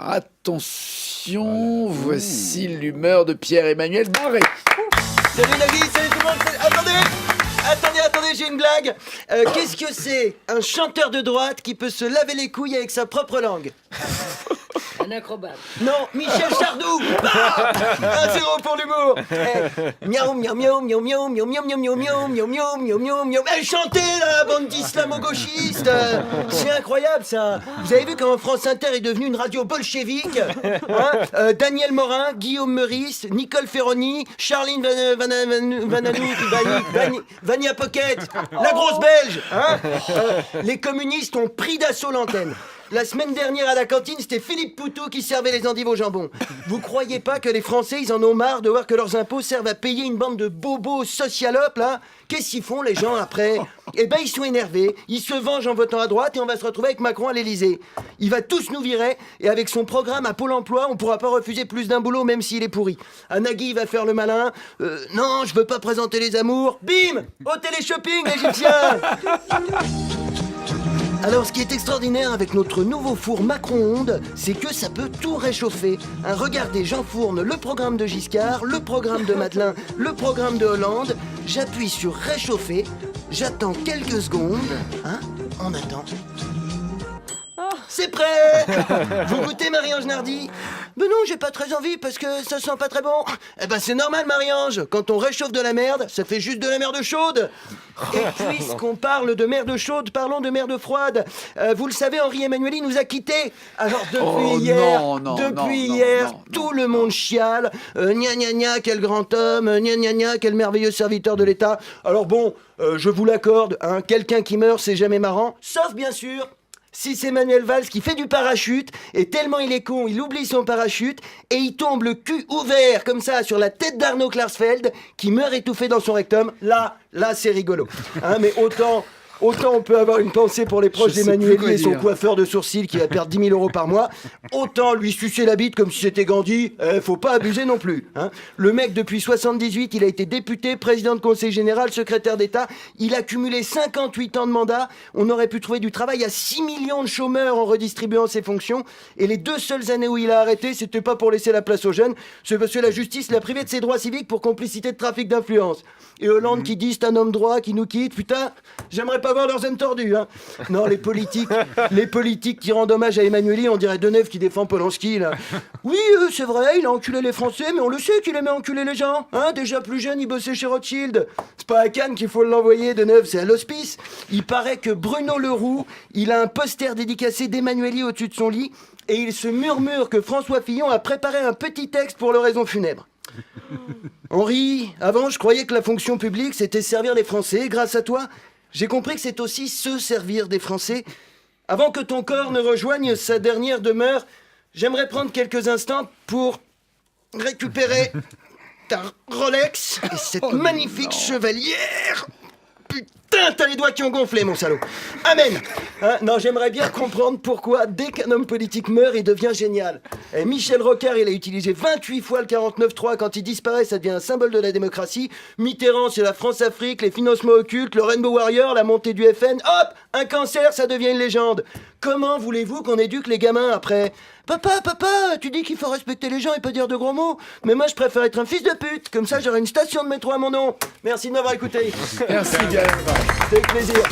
Attention, voici l'humeur de Pierre-Emmanuel Barré. Salut Nagui, salut tout le monde. Attendez, j'ai une blague. Qu'est-ce que c'est un chanteur de droite qui peut se laver les couilles avec sa propre langue? Un acrobate. Non, Michel Sardou. 1-0 pour l'humour. Miaou, miaou, miaou, miaou, miaou, miaou, miaou, miaou, miaou, miaou, miaou, miaou, miaou, miaou. Chantez là, bande d'islamo-gauchistes. C'est incroyable ça. Vous avez vu comment France Inter est devenue une radio bolchevique, hein? Daniel Morin, Guillaume Meurice, Nicole Ferroni, Charline Vania Pocket, la grosse belge, hein? Les communistes ont pris d'assaut l'antenne. La semaine dernière à la cantine, c'était Philippe Poutou qui servait les endives au jambon. Vous croyez pas que les Français, ils en ont marre de voir que leurs impôts servent à payer une bande de bobos socialopes, là? Qu'est-ce qu'ils font, les gens, après? Eh ben, ils sont énervés, ils se vengent en votant à droite et on va se retrouver avec Macron à l'Élysée. Il va tous nous virer et avec son programme à Pôle emploi, on pourra pas refuser plus d'un boulot même s'il est pourri. Nagui, il va faire le malin. Non, je veux pas présenter les amours. Bim! Au télé-shopping, l'Égyptien! Alors, ce qui est extraordinaire avec notre nouveau four Macron-ondes, c'est que ça peut tout réchauffer. Regardez, j'enfourne le programme de Giscard, le programme de Madelin, le programme de Hollande. J'appuie sur réchauffer, j'attends quelques secondes, hein, on attend. C'est prêt! Vous goûtez, Marie-Ange Nardi? Ben non, j'ai pas très envie parce que ça sent pas très bon. Eh ben c'est normal, Marie-Ange. Quand on réchauffe de la merde, ça fait juste de la merde chaude. Et puisqu'on parle de merde chaude, parlons de merde froide. Vous le savez, Henri Emmanuelli nous a quittés. Alors depuis hier, tout le monde chiale. Gna gna gna, quel grand homme. Gna gna gna, quel merveilleux serviteur de l'État. Alors bon, je vous l'accorde, hein, quelqu'un qui meurt, c'est jamais marrant. Sauf bien sûr... si c'est Manuel Valls qui fait du parachute, et tellement il est con, il oublie son parachute, et il tombe le cul ouvert, comme ça, sur la tête d'Arnaud Klarsfeld, qui meurt étouffé dans son rectum. Là, c'est rigolo. Hein, mais autant on peut avoir une pensée pour les proches d'Emmanuelli et son coiffeur de sourcils qui va perdre 10 000 € par mois, autant lui sucer la bite comme si c'était Gandhi, faut pas abuser non plus. Hein. Le mec, depuis 78, il a été député, président de conseil général, secrétaire d'État, il a cumulé 58 ans de mandat, on aurait pu trouver du travail à 6 millions de chômeurs en redistribuant ses fonctions, et les 2 seules années où il a arrêté, c'était pas pour laisser la place aux jeunes, c'est parce que la justice l'a privé de ses droits civiques pour complicité de trafic d'influence. Et Hollande qui dit c'est un homme droit qui nous quitte, putain, j'aimerais pas voir leurs aimes tordus, hein. Non, les politiques qui rendent hommage à Emmanuelli, on dirait Deneuve qui défend Polanski, là. Oui, c'est vrai, il a enculé les Français, mais on le sait qu'il aimait enculer les gens, hein. Déjà plus jeune, il bossait chez Rothschild. C'est pas à Cannes qu'il faut l'envoyer, Deneuve, c'est à l'hospice. Il paraît que Bruno Leroux, il a un poster dédicacé d'Emmanuelli au-dessus de son lit, et il se murmure que François Fillon a préparé un petit texte pour l'oraison funèbre. Henri, avant je croyais que la fonction publique c'était servir les Français. Grâce à toi, j'ai compris que c'est aussi se servir des Français. Avant que ton corps ne rejoigne sa dernière demeure, j'aimerais prendre quelques instants pour récupérer ta Rolex et cette magnifique chevalière. Putain, t'as les doigts qui ont gonflé, mon salaud. Amen. Hein, non, j'aimerais bien comprendre pourquoi, dès qu'un homme politique meurt, il devient génial. Et Michel Rocard, il a utilisé 28 fois le 49.3. Quand il disparaît, ça devient un symbole de la démocratie. Mitterrand, c'est la France-Afrique, les financements occultes, le Rainbow Warrior, la montée du FN. Hop, un cancer, ça devient une légende. Comment voulez-vous qu'on éduque les gamins après ? Papa, tu dis qu'il faut respecter les gens et pas dire de gros mots. Mais moi, je préfère être un fils de pute. Comme ça, j'aurai une station de métro à mon nom. Merci de m'avoir écouté. Merci bien. Avec plaisir.